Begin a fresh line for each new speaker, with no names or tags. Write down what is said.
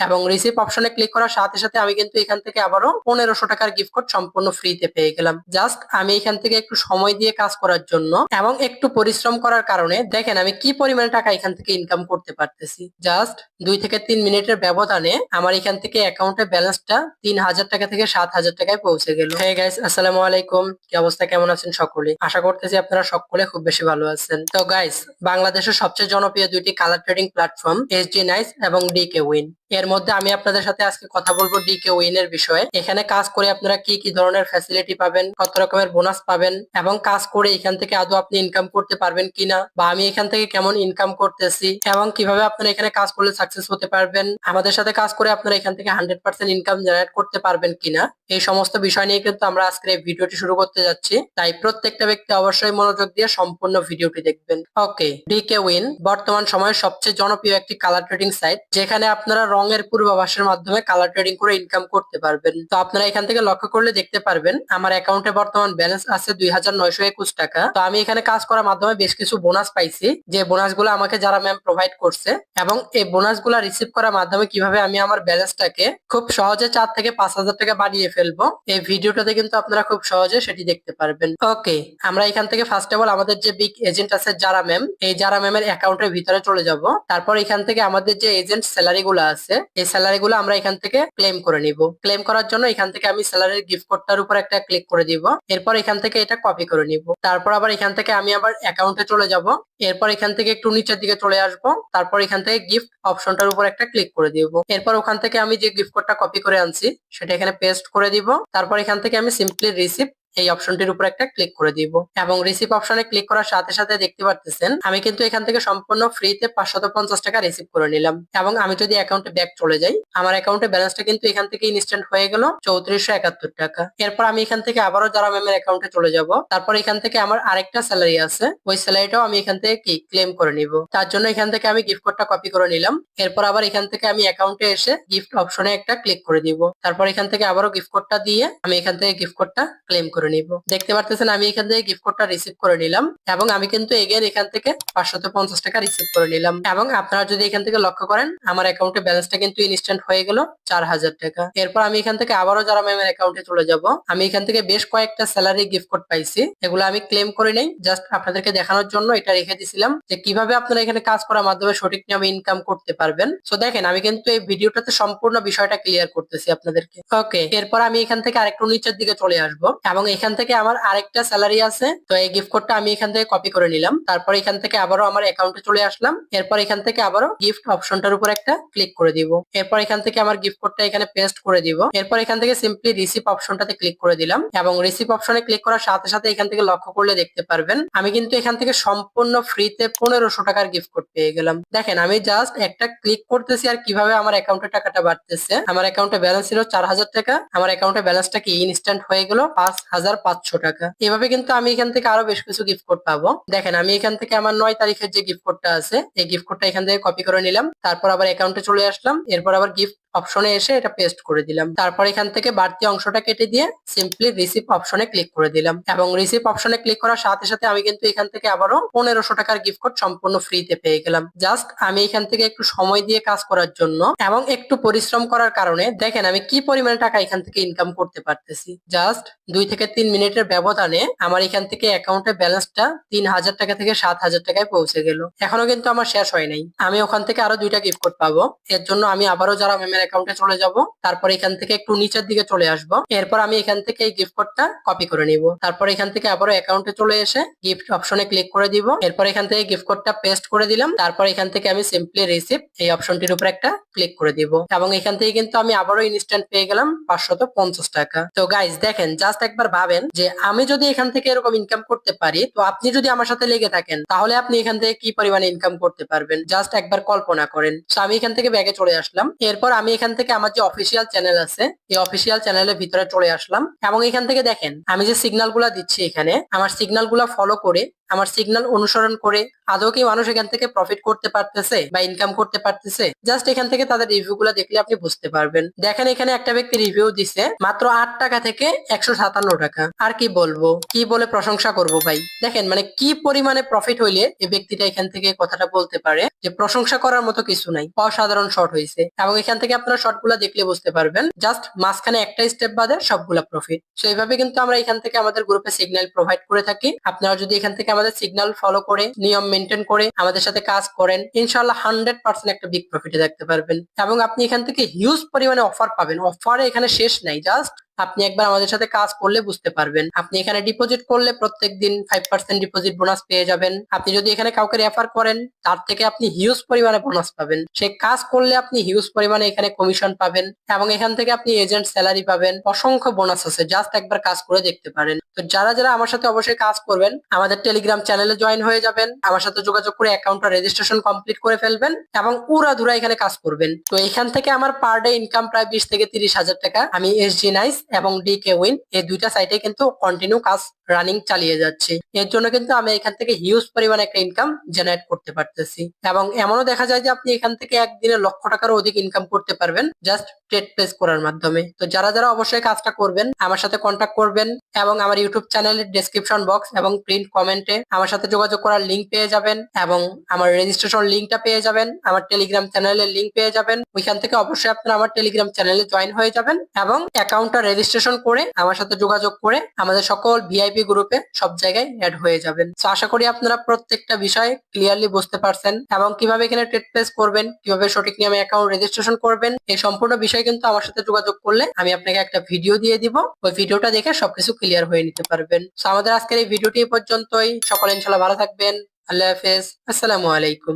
এবং রিসিভ অপশনে ক্লিক করার সাথে সাথে আমি কিন্তু এখান থেকে আবারও 1500 টাকার গিফট কোড সম্পূর্ণ ফ্রিতে পেয়ে গেলাম। জাস্ট আমি এখান থেকে একটু সময় দিয়ে কাজ করার জন্য এবং একটু পরিশ্রম করার কারণে দেখেন আমি কি পরিমাণে টাকা এখান থেকে ইনকাম করতে পারতেছি। জাস্ট 2 থেকে 3 মিনিটের ব্যবধানে আমার এখান থেকে অ্যাকাউন্টে ব্যালেন্সটা 3000 টাকা থেকে 7000 টাকায় পৌঁছে গেল। হ্যাঁ গাইস, আসসালামু আলাইকুম। কি অবস্থা, কেমন আছেন সকলে? আশা করতেছি আপনারা সকলে খুব বেশি ভালো আছেন। তো গাইস, বাংলাদেশের সবচেয়ে জনপ্রিয় দুইটি colour trading platform SG nice এবং ডিকে উইন, এর মধ্যে আমি আপনাদের সাথে আজকে কথা বলবো ডিকে উইন এর বিষয়ে। এখানে কাজ করে আপনারা কি কি ধরনের ফ্যাসিলিটি পাবেন, কত রকমের বোনাস পাবেন, এবং কাজ করে এখান থেকে আদৌ আপনি ইনকাম করতে পারবেন কিনা, বা আমি এখান থেকে কেমন ইনকাম করতেছি, এবং কিভাবে আপনারা এখানে কাজ করলে সাকসেস হতে পারবেন, আমাদের সাথে কাজ করে আপনারা এখান থেকে 100% ইনকাম জেনারেট করতে পারবেন কিনা, এই সমস্ত বিষয় নিয়ে কিন্তু আমরা আজকের এই ভিডিওটি শুরু করতে যাচ্ছি। তাই প্রত্যেকটা ব্যক্তি অবশ্যই মনোযোগ দিয়ে সম্পূর্ণ ভিডিওটি দেখবেন। ওকে, ডিকে উইন বর্তমান সময়ের সবচেয়ে জনপ্রিয় একটি কালার ট্রেডিং সাইট, যেখানে আপনারা রঙের পূর্বাভাসের মাধ্যমে কালার ট্রেডিং করে ইনকাম করতে পারবেন। তো আপনারা এখান থেকে লক্ষ্য করলে দেখতে পারবেন আমার অ্যাকাউন্টে বর্তমান ব্যালেন্স আছে 2921 টাকা। তো আমি এখানে কাজ করার মাধ্যমে বেশ কিছু বোনাস পাইছি, যে বোনাস গুলো আমাকে যারা ম্যাম প্রোভাইড করছে, এবং এই বোনাস গুলা রিসিভ করার মাধ্যমে কিভাবে আমি আমার ব্যালেন্সটাকে খুব সহজে 4 থেকে 5000 টাকা বাড়িয়ে ফেলবো, এই ভিডিওটাতে কিন্তু আপনারা খুব সহজে সেটি দেখতে পারবেন। ওকে, আমরা এখান থেকে ফার্স্ট অফ অল আমাদের যে বিগ এজেন্ট আছে যারা ম্যাম, এই যারা ম্যামের অ্যাকাউন্টের ভিতরে চলে যাব। তারপর এখান থেকে আমাদের যে এজেন্ট স্যালারি গুলো আছে, এই স্যালারি গুলো আমরা এখান থেকে ক্লেম করে নিব। ক্লেম করার জন্য এখান থেকে আমি স্যালারির গিফট কোডটার উপর একটা ক্লিক করে দিব। এরপর এখান থেকে এটা কপি করে নিব। তারপর আবার এখান থেকে আমি আবার অ্যাকাউন্টে চলে যাব। এরপর এখান থেকে একটু নিচের দিকে চলে আসব। তারপর এখান থেকে গিফট অপশনটার উপর একটা ক্লিক করে দিব। এরপর ওখান থেকে আমি যে গিফট কোডটা কপি করে আনছি সেটা এখানে পেস্ট করে দিব। তারপর এখান থেকে আমি সিম্পলি রিসিভ এই অপশনটির উপর একটা ক্লিক করে দিব, এবং রিসিভ অপশনে ক্লিক করার সাথে সাথে দেখতে পারতেছেন আমি কিন্তু এখান থেকে সম্পূর্ণ ফ্রিতে 550 টাকা রিসিভ করে নিলাম। এবং আমি যদি অ্যাকাউন্টে ব্যাক চলে যাই, আমার অ্যাকাউন্টে ব্যালেন্সটা কিন্তু এখান থেকে ইনস্ট্যান্ট হয়ে গেল 3471 টাকা। এরপর আমি এখান থেকে আবারও যারা ম্যামের অ্যাকাউন্টে চলে যাব। তারপর এখান থেকে আমার আরেকটা স্যালারি আছে, ওই স্যালারিটাও আমি এখান থেকে কি ক্লেম করে নিব। তার জন্য এখান থেকে আমি গিফট কোডটা কপি করে নিলাম। এরপর আবার এখান থেকে আমি অ্যাকাউন্টে এসে গিফট অপশনে একটা ক্লিক করে দিব। তারপর এখান থেকে আবারও গিফট কোডটা দিয়ে আমি এখান থেকে গিফট কোডটা ক্লেম করে নিব। দেখতে পারতেছেন আমি এখান থেকে গিফট কোডটা রিসিভ করে নিলাম, এবং আমি কিন্তু এগেন এখান থেকে 550 টাকা রিসিভ করে নিলাম। এবং আপনারা যদি এখান থেকে লক্ষ্য করেন আমার অ্যাকাউন্টে ব্যালেন্সটা কিন্তু ইনস্ট্যান্ট হয়ে গেল 4000 টাকা। এরপর আমি এখান থেকে আবারও যারা ম্যামের অ্যাকাউন্টে চলে যাব। আমি এখান থেকে বেশ কয়েকটা স্যালারি গিফট কোড পাইছি, এগুলো আমি ক্লেম করে নেই, জাস্ট আপনাদেরকে দেখানোর জন্য এটা রেখে দিছিলাম যে কিভাবে আপনারা এখানে কাজ করার মাধ্যমে সঠিক নিয়মে ইনকাম করতে পারবেন। সো দেখেন আমি কিন্তু এই ভিডিওটাতে সম্পূর্ণ বিষয়টা ক্লিয়ার করতেছি আপনাদেরকে। ওকে, এরপর আমি এখান থেকে আরেকটু নিচের দিকে চলে আসব, এবং এখান থেকে আমার আরেকটা স্যালারি আছে। তো এই গিফট কোডটা আমি এখান থেকে কপি করে নিলাম। তারপর এখান থেকে আবারও আমার অ্যাকাউন্টে চলে আসলাম। এরপর এখান থেকে আবারও গিফট অপশনটার উপর একটা ক্লিক করে দিব। এরপর এখান থেকে আমার গিফট কোডটা এখানে পেস্ট করে দিব। এরপর এখান থেকে সিম্পলি রিসিভ অপশনটাতে ক্লিক করে দিলাম, এবং রিসিভ অপশনে ক্লিক করার সাথে সাথে এখান থেকে লক্ষ্য করলে দেখতে পারবেন আমি কিন্তু এখান থেকে সম্পূর্ণ ফ্রিতে 1500 টাকার গিফট কোড পেয়ে গেলাম। দেখেন আমি জাস্ট একটা ক্লিক করতেছি আর কিভাবে আমার অ্যাকাউন্টে টাকাটা বাড়তেছে। আমার অ্যাকাউন্টে ব্যালেন্স ছিল 4000 টাকা, আমার অ্যাকাউন্টে ব্যালেন্সটা কি ইনস্ট্যান্ট হয়ে গেল 5500 টাকা। এভাবে কিন্তু আমি এখান থেকে আরো বেশ কিছু গিফট কোড পাবো। দেখেন আমি এখান থেকে আমার 9 তারিখের যে গিফট কোডটা আছে, এই গিফট কোডটা এখান থেকে কপি করে নিলাম। তারপর আবার অ্যাকাউন্টে চলে আসলাম। এরপর আবার গিফট অপশনে এসে এটা পেস্ট করে দিলাম। তারপর এখান থেকে বাড়তি অংশটা কেটে দিয়ে সিম্পলি রিসিভ অপশনে ক্লিক করে দিলাম, এবং রিসিভ অপশনে ক্লিক করার সাথে সাথে আমি কিন্তু এখান থেকে আবারও 1500 টাকার গিফট কোড সম্পূর্ণ ফ্রিতে পেয়ে গেলাম। জাস্ট আমি এখান থেকে একটু সময় দিয়ে কাজ করার জন্য এবং একটু পরিশ্রম করার কারণে দেখেন আমি কি পরিমাণে টাকা এখান থেকে ইনকাম করতে পারতেছি। জাস্ট 2 থেকে 3 মিনিটের ব্যবধানে আমার এখান থেকে অ্যাকাউন্টে ব্যালেন্সটা 3000 টাকা থেকে 7000 টাকায় পৌঁছে গেল। এখনো কিন্তু আমার শেষ হয় নাই, আমি ওখান থেকে আরো 2টা গিফট কোড পাবো। এর জন্য আমি আবারও যারা ম্যামের অ্যাকাউন্টে চলে যাব। তারপর এখান থেকে একটু নিচের দিকে চলে আসব। এরপর আমি এখান থেকে এই গিফট কোডটা কপি করে নিব। তারপর এখান থেকে আবারও অ্যাকাউন্টে চলে এসে গিফট অপশনে ক্লিক করে দিব। এরপর এখান থেকে গিফট কোডটা পেস্ট করে দিলাম। তারপর এখান থেকে আমি সিম্পলি রিসিভ এই অপশনটির উপর একটা ক্লিক করে দিব, এবং এখান থেকে কিন্তু আমি আবারও ইনস্ট্যান্ট পেয়ে গেলাম 550 টাকা। তো গাইজ দেখেন, জাস্ট একবার ভাবেন যে আমি যদি এখান থেকে এরকম ইনকাম করতে পারি, তো আপনি যদি আমার সাথে লেগে থাকেন তাহলে আপনি এখান থেকে কি পরিমাণে ইনকাম করতে পারবেন, জাস্ট একবার কল্পনা করেন। তো আমি এখান থেকে ব্যাগে চলে আসলাম। এরপর আমি এখান থেকে আমার যে অফিসিয়াল চ্যানেল আছে, এই অফিসিয়াল চ্যানেলের ভিতরে চলে আসলাম, এবং এখান থেকে দেখেন আমি যে সিগন্যাল গুলা দিচ্ছি, এখানে আমার সিগন্যাল গুলা ফলো করে, আমার সিগন্যাল অনুসরণ করে আদৌ কি মানুষ এখান থেকে প্রফিট করতে পারতেছে বা ইনকাম করতে পারতেছে, জাস্ট এখান থেকে তাদের রিভিউ গুলা দেখলে আপনি বুঝতে পারবেন। দেখেন এখানে একটা ব্যক্তি রিভিউ দিছে মাত্র 8 টাকা থেকে 157 টাকা। আর কি বলবো, কি বলে প্রশংসা করব ভাই। দেখেন মানে কি পরিমাণে প্রফিট হইলে এই ব্যক্তিটা এখান থেকে কথাটা বলতে পারে যে প্রশংসা করার মতো কিছু নাই, অসাধারণ শর্ট হয়েছে। এবং এখান থেকে আপনারা শর্টগুলো দেখলে বুঝতে পারবেন জাস্ট মাঝখানে একটা স্টেপ বাদে সবগুলা প্রফিট। তো এইভাবে কিন্তু আমরা এখান থেকে আমাদের গ্রুপে সিগন্যাল প্রোভাইড করে থাকি। আপনারা যদি এখান থেকে আমাদের সিগন্যাল ফলো করে নিয়ম মেনটেন করে আমাদের সাথে কাজ করেন, ইনশাআল্লাহ 100% একটা বিগ প্রফিটে দেখতে পারবেন। এবং আপনি এখান থেকে হিউজ পরিমাণে অফার পাবেন। অফারে এখানে শেষ নাই, জাস্ট আপনি একবার আমাদের সাথে কাজ করলে বুঝতে পারবেন। আপনি এখানে ডিপোজিট করলে প্রত্যেকদিন 5% ডিপোজিট বোনাস পেয়ে যাবেন। আপনি যদি এখানে কাউকে রেফার করেন তার থেকে আপনি হিউজ পরিমাণে বোনাস পাবেন। সে কাজ করলে আপনি হিউজ পরিমাণে এখানে কমিশন পাবেন এবং এখান থেকে আপনি এজেন্ট স্যালারি পাবেন। অসংখ্য বোনাস আছে, জাস্ট একবার কাজ করে দেখতে পারেন। তো যারা যারা আমার সাথে অবশ্যই কাজ করবেন, আমাদের টেলিগ্রাম চ্যানেলে জয়েন হয়ে যাবেন, আমার সাথে যোগাযোগ করে অ্যাকাউন্টটা রেজিস্ট্রেশন কমপ্লিট করে ফেলবেন এবং উড়াধুরা এখানে কাজ করবেন। তো এখান থেকে আমার পার ডে ইনকাম প্রায় 20 থেকে 30,000 টাকা। আমি এসজি নাইস এবং ডিকে উইন এই দুইটা সাইটে কিন্তু কন্টিনিউ কাজ রানিং চালিয়ে যাচ্ছি। এর জন্য কিন্তু আমি এখান থেকে হিউজ পরিমাণে একটা ইনকাম জেনারেট করতে পারতেছি। এবং এমনও দেখা যায় যে আপনি এখান থেকে একদিনে লক্ষ টাকারও অধিক ইনকাম করতে পারবেন জাস্ট ট্রেড প্লেস করার মাধ্যমে। তো যারা যারা অবশ্যই কাজটা করবেন আমার সাথে কন্ট্যাক্ট করবেন এবং আমার ইউটিউব চ্যানেলের ডেসক্রিপশন বক্স এবং প্রিন্ট কমেন্টে আমার সাথে যোগাযোগ করার লিঙ্ক পেয়ে যাবেন এবং আমার রেজিস্ট্রেশন লিঙ্কটা পেয়ে যাবেন, আমার টেলিগ্রাম চ্যানেলের লিঙ্ক পেয়ে যাবেন। ওইখান থেকে অবশ্যই আপনারা আমার টেলিগ্রাম চ্যানেলে জয়েন হয়ে যাবেন এবং অ্যাকাউন্টটা রেজিস্ট্রেশন করে আমার সাথে যোগাযোগ করে আমাদের সকল ভিআইপি গ্রুপে সব জায়গায় অ্যাড হয়ে যাবেন। তো আশা করি আপনারা প্রত্যেকটা বিষয় ক্লিয়ারলি বুঝতে পারছেন এবং কিভাবে এখানে ট্রেড প্লেস করবেন, কিভাবে সঠিক নিয়মে অ্যাকাউন্ট রেজিস্ট্রেশন করবেন, এই সম্পূর্ণ বিষয় কিন্তু আমার সাথে যোগাযোগ করলে আমি আপনাকে একটা ভিডিও দিয়ে দিব। ওই ভিডিওটা দেখে সবকিছু ক্লিয়ার হয়ে নিতে পারবেন। তো আমাদের আজকের এই ভিডিওটি পর্যন্তই। সকলে ইনশাআল্লাহ ভালো থাকবেন। আল্লাহ হাফেজ। আসসালামু আলাইকুম।